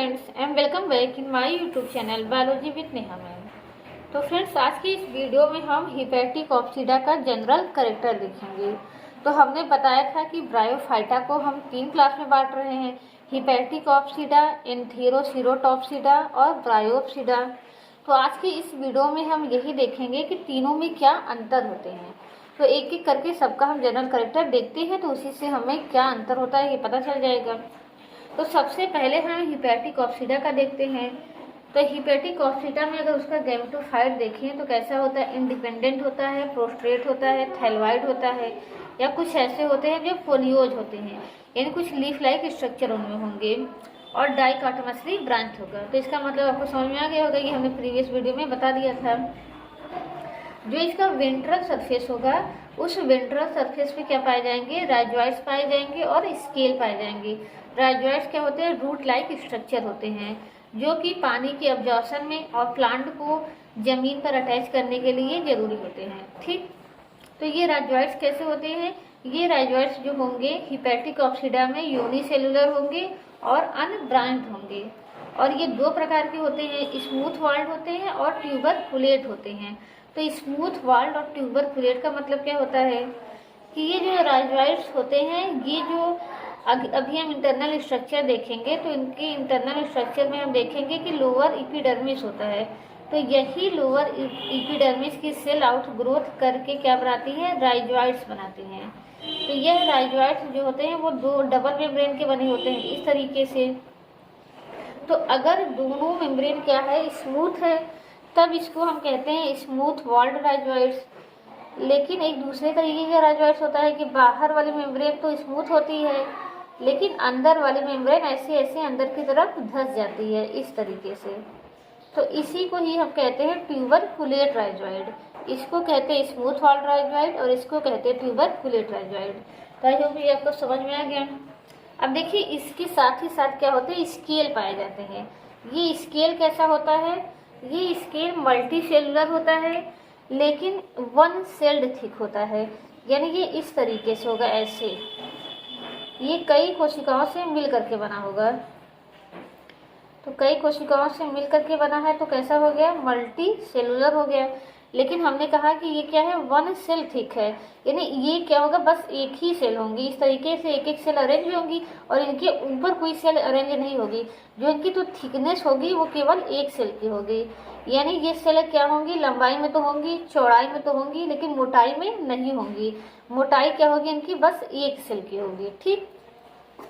Friends and welcome back in my YouTube channel biology with Neha ma'am. तो friends, आज की इस वीडियो में हम हिपैटिक ऑप्सीडा का जनरल कैरेक्टर देखेंगे। तो हमने बताया था कि ब्रायोफाइटा को हम 3 क्लास में बांट रहे हैं, हिपैटिक ऑप्सीडा, एंथेरोसीरोटॉप्सीडा और ब्रायोप्सीडा। तो आज की इस वीडियो में हम यही देखेंगे कि तीनों में क्या अंतर होते हैं। तो एक एक करके सबका हम जनरल कैरेक्टर देखते हैं, तो उसी से हमें क्या अंतर होता है ये पता चल जाएगा। तो सबसे पहले हम हिपैटिक ऑप्सीडा का देखते हैं। तो हिपैटिक ऑप्सीडा में अगर उसका गैमेटोफाइट देखें तो कैसा होता है, इंडिपेंडेंट होता है, प्रोस्ट्रेट होता है, थैलॉइड होता है, या कुछ ऐसे होते हैं जो फोलियोज होते हैं, यानी कुछ लीफ लाइक स्ट्रक्चर उनमें होंगे, और डाइकोटोमसली ब्रांच होगा। तो इसका मतलब आपको समझ में आ गया होगा कि हमने प्रीवियस वीडियो में बता दिया था। जो इसका वेंट्रल सरफेस होगा, उस वेंट्रल सरफेस पे क्या पाए जाएंगे, राइजोइड्स पाए जाएंगे और स्केल पाए जाएंगे। राइजोइड्स क्या होते हैं, रूट लाइक स्ट्रक्चर होते हैं, जो कि पानी के अब्जॉर्प्शन में और प्लांट को जमीन पर अटैच करने के लिए जरूरी होते हैं। ठीक, तो ये राइजोइड्स कैसे होते हैं, ये राइजोइड्स जो होंगे हिपैटिक ऑप्सीडा में यूनिसेलुलर होंगे और अनब्रांच्ड होंगे। और ये 2 प्रकार के होते हैं, स्मूथ वॉल्ड होते हैं और ट्यूबरकुलेट होते हैं। तो स्मूथ वॉल्ड और ट्यूबरकुलेट का मतलब क्या होता है कि ये जो राइजोइड्स होते हैं, ये जो अभी हम इंटरनल स्ट्रक्चर देखेंगे, तो इनके इंटरनल स्ट्रक्चर में हम देखेंगे कि लोअर एपिडर्मिस होता है। तो यही लोअर एपिडर्मिस की सेल आउट ग्रोथ करके क्या बनाती है, राइजोइड्स बनाती हैं। तो यह राइजोइड्स जो होते हैं वो 2 डबल मेम्ब्रेन के बने होते हैं इस तरीके से। तो अगर दोनों मेम्ब्रेन क्या है, स्मूथ है, तब इसको हम कहते हैं स्मूथ वॉल्ड राइजोइड्स। लेकिन एक दूसरे तरीके का राइजोइड्स होता है कि बाहर वाली मेम्ब्रेन तो स्मूथ होती है, लेकिन अंदर वाली मेम्ब्रेन ऐसे ऐसे अंदर की तरफ धंस जाती है इस तरीके से। तो इसी को ही हम कहते हैं ट्यूबरकुलेट राइजोइड। इसको कहते हैं स्मूथ वॉल्ड राइजोइड और इसको कहते हैं ट्यूबरकुलेट राइजोइड। तो आई होप ये आपको समझ में आ गया। अब देखिए, इसके साथ ही साथ क्या होते हैं, स्केल पाए जाते हैं। ये स्केल कैसा होता है, ये स्केल मल्टी सेलुलर होता है, लेकिन 1 सेल्ड थिक होता है, यानी ये इस तरीके से होगा, ऐसे। ये कई कोशिकाओं से मिल करके बना होगा। तो कई कोशिकाओं से मिल करके बना है, तो कैसा हो गया, मल्टी सेलुलर हो गया। लेकिन हमने कहा कि ये क्या है, 1 सेल थिक है, यानी ये क्या होगा, बस एक ही सेल होंगी, इस तरीके से एक एक सेल अरेंज होंगी और इनके ऊपर कोई सेल अरेंज नहीं होगी। जो इनकी तो थिकनेस होगी वो केवल 1 सेल की होगी, यानी ये सेल क्या होंगी, लंबाई में तो होंगी, चौड़ाई में तो होंगी, लेकिन मोटाई में नहीं होंगी। मोटाई क्या होगी इनकी, बस 1 सेल की होगी। ठीक,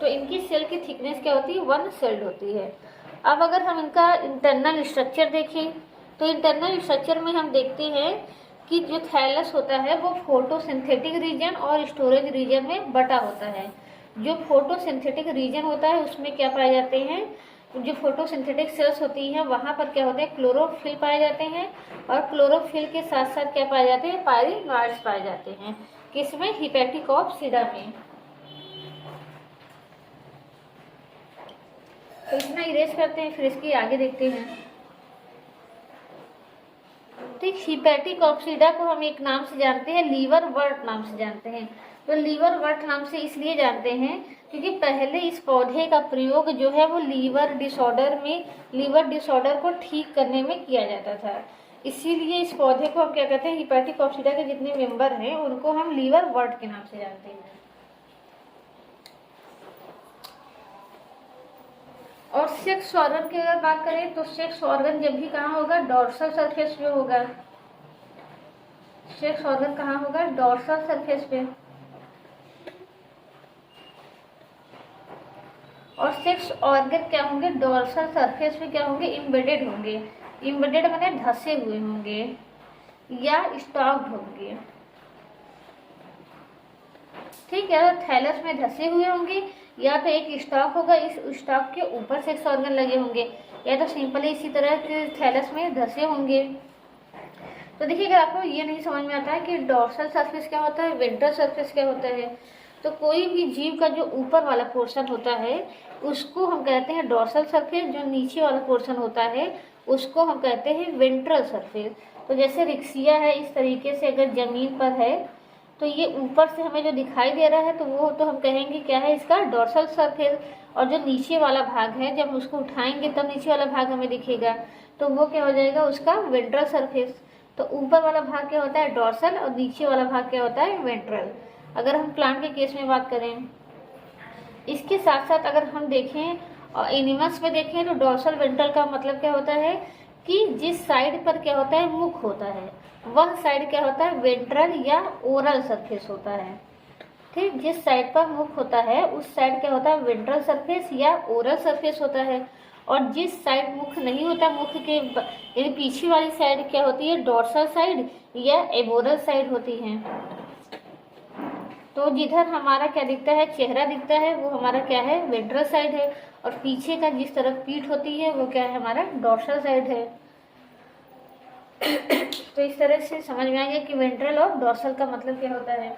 तो इनकी सेल की थिकनेस क्या होती है, 1 सेल्ड होती है। अब अगर हम इनका इंटरनल स्ट्रक्चर देखें, तो इंटरनल स्ट्रक्चर में हम देखते हैं कि जो थैलस होता है वो फोटोसिंथेटिक रीजन और स्टोरेज रीजन में बटा होता है। जो फोटोसिंथेटिक रीजन होता है उसमें क्या पाए जाते हैं, जो फोटोसिंथेटिक सेल्स होती हैं वहाँ पर क्या होता है, क्लोरोफिल पाए जाते हैं, और क्लोरोफिल के साथ साथ क्या पाए जाते हैं, पायरिनॉइड्स पाए जाते हैं। किसमें, हिपैटिक ऑप्सीडा में। तो इतना इरेज करते हैं, फिर इसकी आगे देखते हैं। ठीक, हिपैटिक ऑप्सीडा को हम एक नाम से जानते हैं, लीवर वर्ट नाम से जानते हैं। तो लीवर वर्ट नाम से इसलिए जानते हैं क्योंकि पहले इस पौधे का प्रयोग जो है वो लीवर डिसऑर्डर को ठीक करने में किया जाता था। इसीलिए इस पौधे को हम क्या कहते हैं, हिपैटिक ऑप्सीडा के जितने मेंबर हैं उनको हम लीवर वर्ट के नाम से जानते हैं। और सेक्स ऑर्गन की अगर बात करें, तो सेक्स ऑर्गन जब भी कहाँ होगा, डॉर्सल सरफेस पे होगा। सेक्स ऑर्गन कहाँ होगा, डॉर्सल सरफेस पे। और सेक्स ऑर्गन क्या होंगे, डॉर्सल सरफेस पे क्या होंगे, इम्बेडेड होंगे। इम्बेडेड माने धसे हुए होंगे या स्टॉक्ड होंगे। ठीक है, तो थैलस में धसे हुए होंगे, या तो एक स्टॉक होगा, इस स्टॉक के ऊपर सेक्स ऑर्गन लगे होंगे, या तो सिंपली इसी तरह के थैलस में धसे होंगे। तो देखिए, अगर आपको ये नहीं समझ में आता है कि डॉर्सल सरफेस क्या होता है, वेंट्रल सरफेस क्या होता है, तो कोई भी जीव का जो ऊपर वाला पोर्शन होता है उसको हम कहते हैं डॉर्सल सरफेस, जो नीचे वाला पोर्शन होता है उसको हम कहते हैं वेंट्रल सरफेस। तो जैसे रिक्सिया है, इस तरीके से अगर जमीन पर है तो ये ऊपर से हमें जो दिखाई दे रहा है तो वो तो हम कहेंगे क्या है, इसका डॉर्सल सरफेस। और जो नीचे वाला भाग है जब उसको उठाएंगे तब नीचे वाला भाग हमें दिखेगा, तो वो क्या हो जाएगा, उसका वेंट्रल सरफेस। तो ऊपर वाला भाग क्या होता है, डॉर्सल, और नीचे वाला भाग क्या होता है, वेंट्रल। अगर हम प्लांट के केस में बात करें, इसके साथ साथ अगर हम देखें और एनिमल्स में देखें तो डॉर्सल वेंट्रल का मतलब क्या होता है कि जिस साइड पर क्या होता है, मुख होता है, वह साइड क्या होता है, वेंट्रल या ओरल सरफेस होता है। ठीक, जिस साइड पर मुख होता है उस साइड क्या होता है, वेंट्रल सरफेस या ओरल सरफेस होता है। और जिस साइड मुख नहीं होता, मुख के यानी पीछे वाली साइड क्या होती है, डॉर्सल साइड या एबोरल साइड होती है। तो जिधर हमारा क्या दिखता है, चेहरा दिखता है, वो हमारा क्या है, वेंट्रल साइड है, और पीछे का जिस तरफ पीठ होती है वो क्या है, हमारा डॉर्सल साइड है। तो इस तरह से समझ में आएगा कि वेंट्रल और डॉर्सल का मतलब क्या होता है।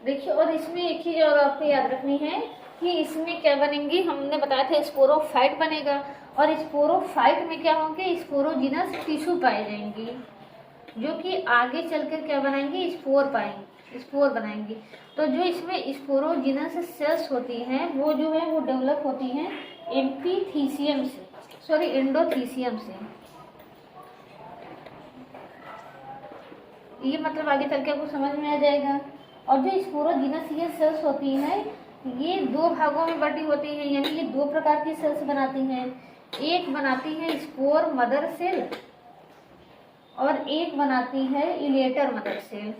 देखिए, और इसमें एक चीज और आपको याद रखनी है कि इसमें क्या बनेंगी, हमने बताया था स्पोरोफाइट बनेगा, और स्पोरोफाइट में क्या होंगे, स्पोरोजिनस टिश्यू पाए जाएंगी, जो कि आगे चलकर क्या बनाएंगे, स्पोर बनाएंगी। तो जो इसमें स्पोरोजिनस सेल्स होती हैं वो जो है वो डेवलप होती हैं एंडोथीसियम से। ये मतलब आगे चल के आपको समझ में आ जाएगा। और जो स्पोरोजिनस ये सेल्स होती हैं ये दो भागों में बटी होती हैं, यानी ये दो प्रकार की सेल्स बनाती हैं। एक बनाती है स्पोर मदर सेल और एक बनाती है elater mother cell.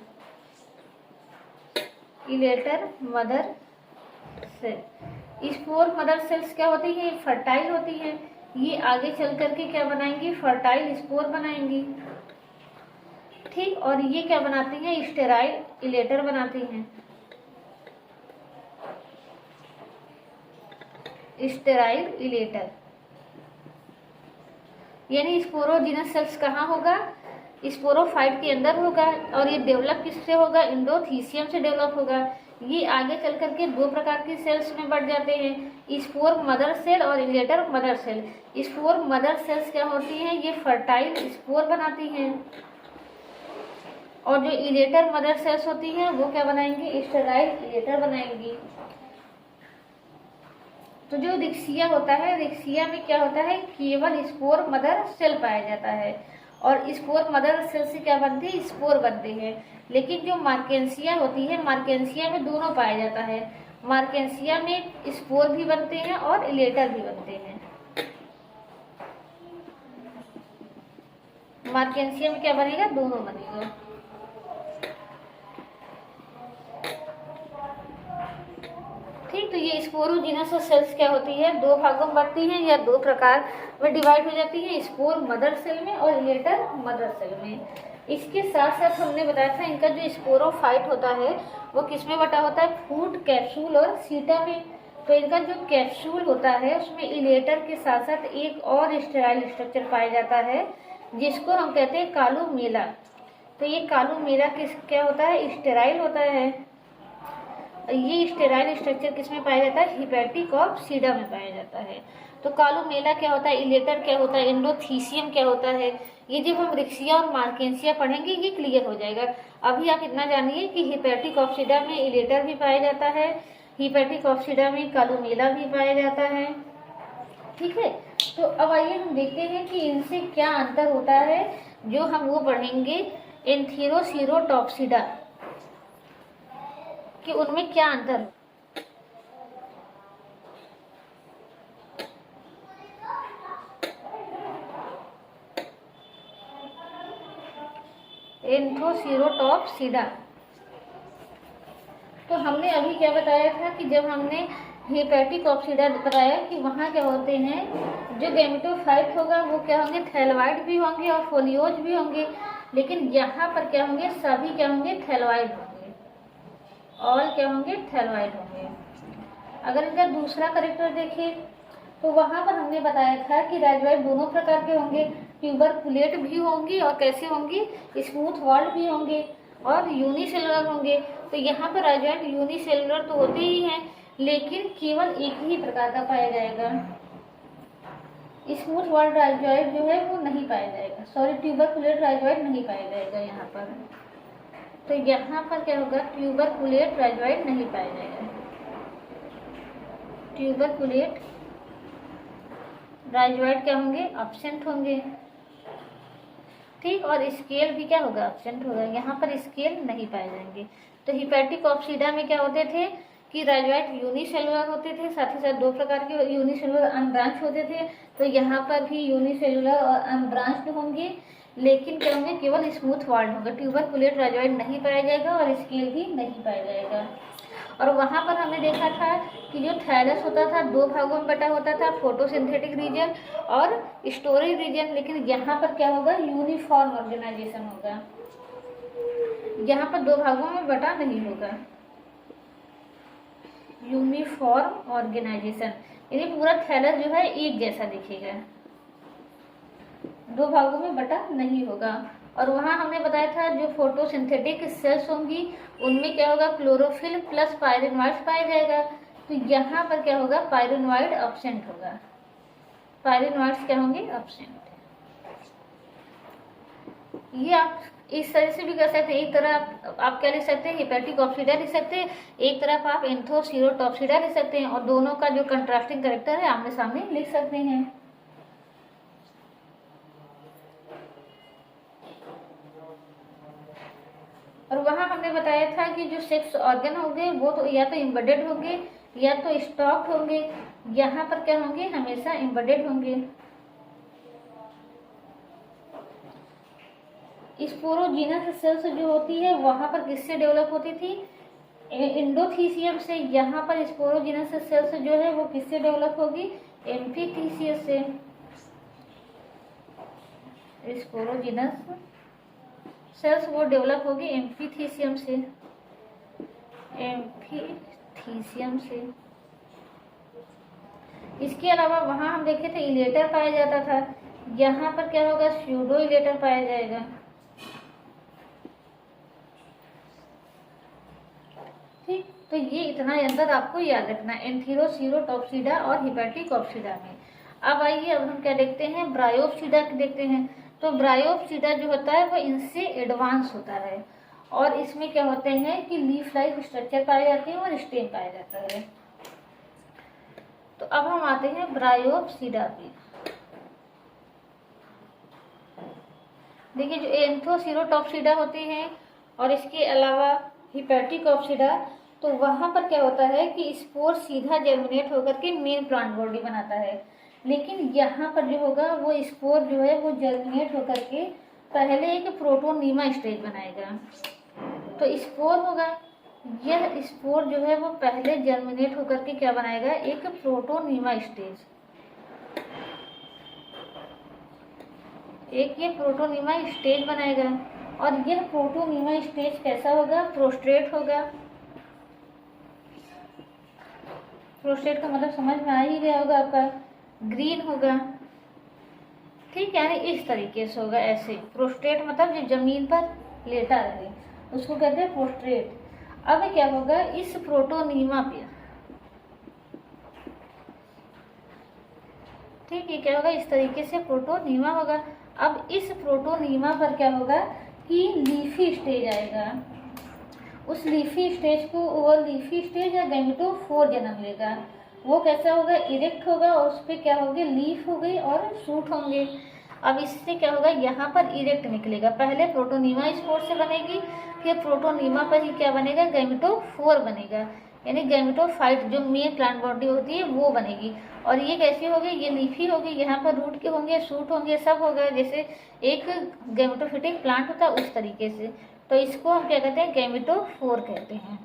Spore mother cells क्या होती है, फर्टाइल होती है, ये आगे चल करके क्या बनाएंगी, फर्टाइल स्पोर बनाएंगी। ठीक, और ये क्या बनाती हैं, स्टेराइल इलेटर बनाती हैं। स्टेराइल इलेटर यानी स्पोरोजिनस सेल्स कहाँ होगा, स्पोरोफाइट के अंदर होगा, और ये डेवलप किससे होगा, एंडोथीसियम से डेवलप होगा। ये आगे चल करके दो प्रकार की सेल्स में बढ़ जाते हैं, स्पोर मदर सेल और elater mother cell. Spore mother cells क्या होती हैं, ये फर्टाइल स्पोर बनाती हैं, और जो इलेटर मदर सेल्स होती हैं वो क्या बनाएंगी, स्टेराइल इलेटर बनाएंगी। तो जो रिक्सिया होता है, रिक्सिया में क्या होता है, केवल स्पोर मदर सेल पाया जाता है, और स्पोर मदर सेल से क्या बनती है, स्पोर बनते हैं। लेकिन जो मार्केंसिया होती है, मार्केंसिया में दोनों पाया जाता है। मार्केंसिया में स्पोर भी बनते हैं और इलेटर भी बनते हैं। मार्केंसिया में क्या बनेगा, दोनों बनेगा। ठीक, तो ये स्पोरोजिनस सेल्स क्या होती है, दो भागों में बढ़ती हैं या दो प्रकार में डिवाइड हो जाती है, स्पोर मदर सेल में और इलेटर मदर सेल में। इसके साथ साथ हमने बताया था इनका जो स्पोरोफाइट होता है वो किसमें बटा होता है, फूड, कैप्सूल और सीटा में। तो इनका जो कैप्सूल होता है उसमें इलेटर के साथ साथ एक और स्टेराइल स्ट्रक्चर पाया जाता है जिसको हम कहते हैं कालुमेला। तो ये कालुमेला क्या होता है, स्टेराइल होता है। ये स्टेराइल स्ट्रक्चर किसमें पाया जाता है, हिपैटिक ऑफ सीडा में पाया जाता है। तो कालुमेला क्या होता है, इलेटर क्या होता है, एंडोथीसियम क्या होता है, ये जब हम रिक्सिया और मार्केंसिया पढ़ेंगे ये क्लियर हो जाएगा। अभी आप इतना जानिए कि हिपैटिक ऑफ सीडा में इलेटर भी पाया जाता है, हिपैटिक ऑफ सीडा में कालुमेला भी पाया जाता है। ठीक है, तो अब आइए हम देखते हैं कि इनसे क्या अंतर होता है, जो हम वो पढ़ेंगे एंथेरोसीरोटॉप्सिडा कि उनमें क्या अंतर। एंथोसीरोटॉप्सिडा, तो हमने अभी क्या बताया था कि जब हमने हिपैटिक ऑप्सिडा बताया कि वहाँ क्या होते हैं, जो गैमेटोफाइट होगा वो क्या होंगे, थैलॉइड भी होंगे और फोलियोज भी होंगे। लेकिन यहाँ पर क्या होंगे, सभी क्या होंगे, थैलॉइड होंगे, ऑल क्या होंगे, थैलॉइड होंगे। अगर इनका दूसरा कैरेक्टर देखें तो वहाँ पर हमने बताया था कि राइजोइड दोनों प्रकार के होंगे, ट्यूबरकुलेट भी होंगी और कैसे होंगी, स्मूथ वॉल्ड भी होंगे और यूनिसेलुलर होंगे। तो यहाँ पर राइजोइड यूनिसेलुलर तो होते ही हैं, लेकिन केवल एक ही प्रकार का पाया जाएगा, स्मूथ वॉल्ड राइजोइड जो है वो नहीं पाया जाएगा, सॉरी ट्यूबरकुलेट राइजोइड नहीं पाया जाएगा यहाँ पर। तो यहाँ पर क्या होगा, ट्यूबरकुलेट राइजोइड नहीं पाया जाएगा, ट्यूबरकुलेट राइजोइड क्या होंगे, एब्सेंट होंगे। ठीक, और स्केल भी क्या होगा, एब्सेंट होगा, यहाँ पर स्केल नहीं पाए जाएंगे। तो हिपैटिक ऑप्सीडा में क्या होते थे कि राइजोइड यूनिसेलुलर होते थे, साथ ही साथ दो प्रकार के यूनिसेलुलर अनब्रांच होते थे। तो यहाँ पर भी यूनिसेलुलर और अनब्रांच्ड होंगे, लेकिन क्या होंगे, केवल स्मूथ वॉल्ड होगा। ट्यूबरकुलेट राइजोइड नहीं पाया जाएगा और स्केल भी नहीं पाया जाएगा। और वहाँ पर हमने देखा था कि जो थैलस होता था दो भागों में बटा होता था, फोटोसिंथेटिक रीजन और स्टोरेज रीजन। लेकिन यहाँ पर क्या होगा, यूनिफॉर्म ऑर्गेनाइजेशन होगा, यहाँ पर दो भागों में बटा नहीं होगा, यूनिफॉर्म ऑर्गेनाइजेशन, यानी पूरा थैलस जो है एक जैसा दिखेगा, दो भागों में बटा नहीं होगा। और वहाँ हमने बताया था जो फोटोसिंथेटिक सेल्स होंगी उनमें क्या होगा, क्लोरोफिल प्लस पायरिनोइड्स पाया जाएगा। तो यहाँ पर क्या होगा, पायरिनोइड एब्सेंट होगा, पायरिनोइड्स क्या होंगे, एब्सेंट। ये आप इस तरह से भी कर सकते हैं। एक तरह आप क्या लिख सकते हैं, हिपैटिक ऑप्सीडा लिख सकते हैं, एक तरफ आप एंथोसीरोटॉप्सीडा लिख सकते हैं, और दोनों का जो कंट्रास्टिंग कैरेक्टर है आमने सामने लिख सकते हैं। और वहाँ हमने बताया था कि जो सेक्स ऑर्गन होंगे वो तो या तो एम्बेडेड होंगे या तो स्टॉक्ड होंगे। यहाँ पर क्या होंगे, हमेशा एम्बेडेड होंगे। स्पोरोजीनस सेल्स जो होती है वहाँ पर किससे डेवलप होती थी, एंडोथीसियम से। यहाँ पर स्पोरोजीनस सेल्स जो है वो किससे डेवलप होगी, एम्फीथीसियस से। स्पोरोजीनस सेल्स वो डेवलप होगी एम्फीथीसियम से, एम्फीथीसियम से। इसके अलावा वहां हम देखे थे इलेटर पाया जाता था, यहाँ पर क्या होगा, स्यूडो इलेटर पाया जाएगा। ठीक, तो ये इतना अंदर आपको याद रखना, एंथीरोसीरोटॉप्सीडा और हिपैटिक ऑप्सीडा में। अब आइए, अब हम क्या देखते हैं, ब्रायोप्सीडा देखते हैं। तो ब्रायोप्सीडा जो होता है वो इनसे एडवांस होता है, और इसमें क्या होते हैं कि लीफ लाइक स्ट्रक्चर पाए जाते हैं और स्टेम पाया जाता है। तो अब हम आते हैं ब्रायोप्सीडा पे। देखिए, जो एंथोसीरोटॉप्सीडा होते हैं और इसके अलावा हिपैटिक ऑप्सीडा, तो वहां पर क्या होता है कि स्पोर सीधा जर्मिनेट होकर के मेन प्लांट बॉडी बनाता है। लेकिन यहाँ पर जो होगा वो स्पोर जो है वो जर्मिनेट होकर के पहले एक प्रोटोनीमा स्टेज बनाएगा। तो स्पोर होगा, यह स्पोर जो है वो पहले जर्मिनेट होकर के क्या बनाएगा, एक प्रोटोनीमा स्टेज। एक ये प्रोटोनीमा स्टेज बनाएगा, और यह प्रोटोनीमा स्टेज कैसा होगा, प्रोस्ट्रेट होगा। प्रोस्ट्रेट का मतलब समझ में आ ही गया होगा आपका, ग्रीन होगा। ठीक, यानी इस तरीके से होगा, ऐसे। प्रोस्ट्रेट मतलब जो जमीन पर लेटा रहे उसको कहते हैं प्रोस्ट्रेट। अब क्या होगा, इस प्रोटोनीमा पे, ठीक, ये क्या होगा, इस तरीके से प्रोटोनीमा होगा। अब इस प्रोटोनीमा पर क्या होगा कि लीफी स्टेज आएगा। उस लीफी स्टेज को, वो लीफी स्टेज या गैमेटोफोर जन्म लेगा। वो कैसा होगा, इरेक्ट होगा, और उस पर क्या होगी, लीफ हो गई और शूट होंगे। अब इससे क्या होगा, यहाँ पर इरेक्ट निकलेगा। पहले प्रोटोनीमा स्पोर से बनेगी, फिर प्रोटोनीमा पर ही क्या बनेगा, गैमेटोफोर बनेगा, यानी गैमेटोफाइट जो मेन प्लांट बॉडी होती है वो बनेगी। और ये कैसी होगी, ये लीफी होगी, यहाँ पर रूट के होंगे, शूट होंगे, सब होगा, जैसे एक गैमेटोफिटिक प्लांट होता है उस तरीके से। तो इसको हम क्या कहते हैं, गैमेटोफोर कहते हैं।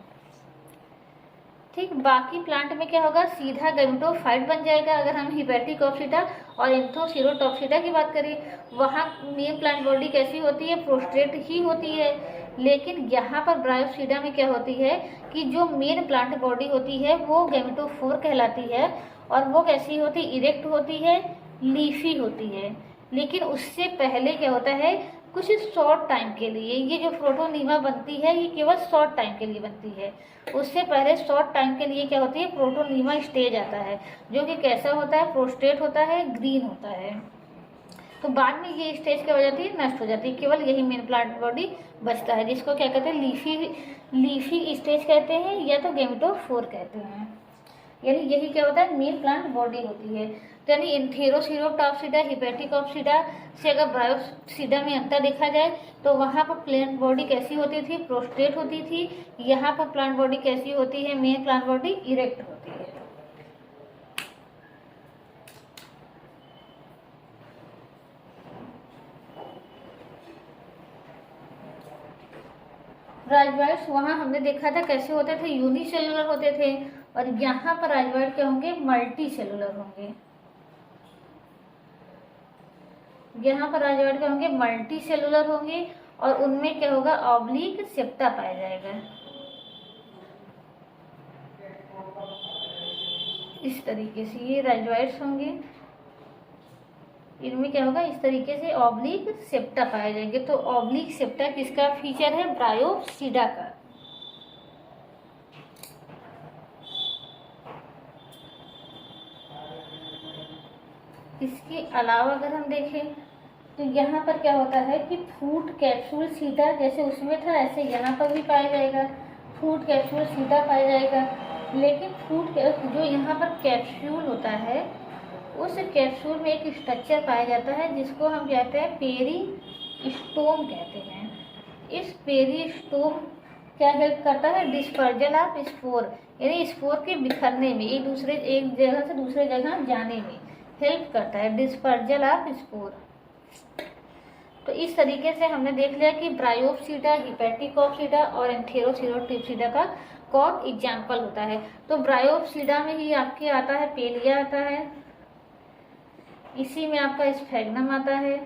ठीक, बाकी प्लांट में क्या होगा, सीधा गैमेटोफाइट बन जाएगा। अगर हम हिपैटिक ऑप्सीडा और एंथोसीरोटॉप्सीडा की बात करें, वहाँ मेन प्लांट बॉडी कैसी होती है, प्रोस्ट्रेट ही होती है। लेकिन यहाँ पर ब्रायोप्सीडा में क्या होती है कि जो मेन प्लांट बॉडी होती है वो गैमेटोफोर कहलाती है, और वो कैसी होती है, इरेक्ट होती है, लीफी होती है। लेकिन उससे पहले क्या होता है, कुछ शॉर्ट टाइम के लिए, ये जो प्रोटोनीमा बनती है ये केवल शॉर्ट टाइम के लिए बनती है। उससे पहले शॉर्ट टाइम के लिए क्या होती है, प्रोटोनीमा स्टेज आता है, जो कि कैसा होता है, प्रोस्ट्रेट होता है, ग्रीन होता है। तो बाद में ये स्टेज क्या हो जाती है, नष्ट हो जाती है, केवल यही मेन प्लांट बॉडी बचता है, जिसको क्या कहते हैं, लीफी स्टेज कहते हैं, या तो गैमेटोफोर कहते हैं। यानी यही क्या होता है, मेन प्लांट बॉडी होती है। तो यानी एंथेरोसीरोटॉप्सिडा, हिपैटिकॉप्सिडा से अगर ब्रायोप्सिडा में अंतर देखा जाए तो वहाँ पर प्लांट बॉडी कैसी होती थी, प्रोस्ट्रेट होती थी। यहाँ पर प्लांट बॉडी कैसी होती है, मेन प्लांट बॉडी इरेक्ट होती है। राइजोइड्स वहाँ हमने देखा था कैसे होते थे, यूनिसेलुलर होते थे, और यहाँ पर राइजोइड क्या होंगे, मल्टी सेलुलर होंगे। यहाँ पर राइजोइड क्या होंगे, मल्टी सेलुलर होंगे, और उनमें क्या होगा, ऑब्लिक सेप्टा पाया जाएगा। इस तरीके से ये राइजोइड्स होंगे, इनमें क्या होगा, इस तरीके से ऑब्लिक सेप्टा पाए जाएंगे। तो ऑब्लिक सेप्टा किसका फीचर है, ब्रायोप्सिडा का। इसके अलावा अगर हम देखें तो यहाँ पर क्या होता है कि फ्रूट कैप्सूल सीधा जैसे उसमें था ऐसे यहाँ पर भी पाया जाएगा, फ्रूट कैप्सूल सीधा पाया जाएगा। लेकिन फ्रूट जो यहाँ पर कैप्सूल होता है, उस कैप्सूल में एक स्ट्रक्चर पाया जाता है जिसको हम कहते हैं पेरिस्टोम कहते हैं। इस पेरिस्टोम क्या हेल्प करता है, डिस्पर्जन ऑफ स्पोर, यानी स्पोर के बिखरने में, एक जगह से दूसरे जगह जाने में हेल्प करता है, डिस्पर्जन ऑफ स्पोर। तो इस तरीके से हमने देख लिया कि ब्रायोप्सिडा, हिपैटिकॉप्सिडा और एंथेरोसीरोटिप्सिडा का कौन एग्जाम्पल होता है। तो ब्रायोप्सिडा में ही आपके आता है पेलिया आता है, इसी में आपका स्फैग्नम आता है,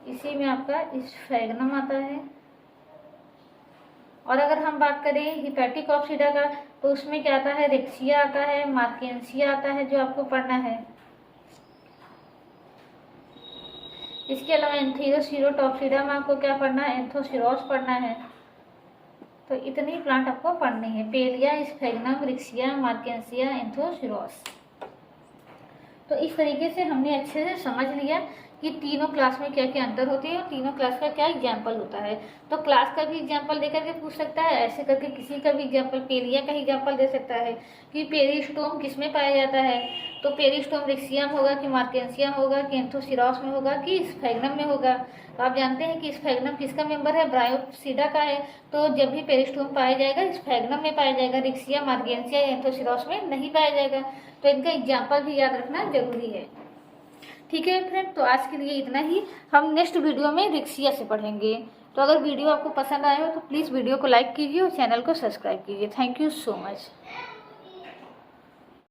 इसी में आपका स्फैग्नम आता है। और अगर हम बात करें हिपैटिकॉप्सिडा का तो उसमें क्या आता है, रेक्सिया आता है, मार्केंसिया आता है, जो आपको पढ़ना है। इसके अलावा एंथेरोसीरोटॉप्सिडा में आपको क्या पढ़ना है, एंथोसिरोस पढ़ना है। तो इतनी प्लांट आपको पढ़नी है, पेलिया, स्फैग्नम, रेक्सिया, मार्केंसिया, एंथोसिरोस। तो इस तरीके से हमने अच्छे से समझ लिया कि तीनों क्लास में क्या क्या अंतर होते हैं और तीनों क्लास का क्या एग्जाम्पल होता है। तो क्लास का भी एग्जाम्पल देकर के पूछ सकता है, ऐसे करके किसी का भी एग्जाम्पल, पेलिया का एग्जाम्पल दे सकता है कि पेरिस्टोम किस में पाया जाता है। तो पेरिस्टोम रेक्सिया में होगा कि मार्केंसिया में होगा कि एंथोसिरोस में होगा कि स्फैग्नम में होगा। तो आप जानते हैं कि स्फैग्नम किसका मेंबर है, ब्रायोप्सिडा का है। तो जब भी पेरिस्टोम पाया जाएगा स्फैग्नम में पाया जाएगा, रेक्सिया, मार्केंसिया या एंथोसिरोस में नहीं पाया जाएगा। तो इनका एग्जाम्पल भी याद रखना जरूरी है। ठीक है फ्रेंड, तो आज के लिए इतना ही। हम नेक्स्ट वीडियो में रेक्सिया से पढ़ेंगे। तो अगर वीडियो आपको पसंद आया हो तो प्लीज़ वीडियो को लाइक कीजिए और चैनल को सब्सक्राइब कीजिए। Thank you so much.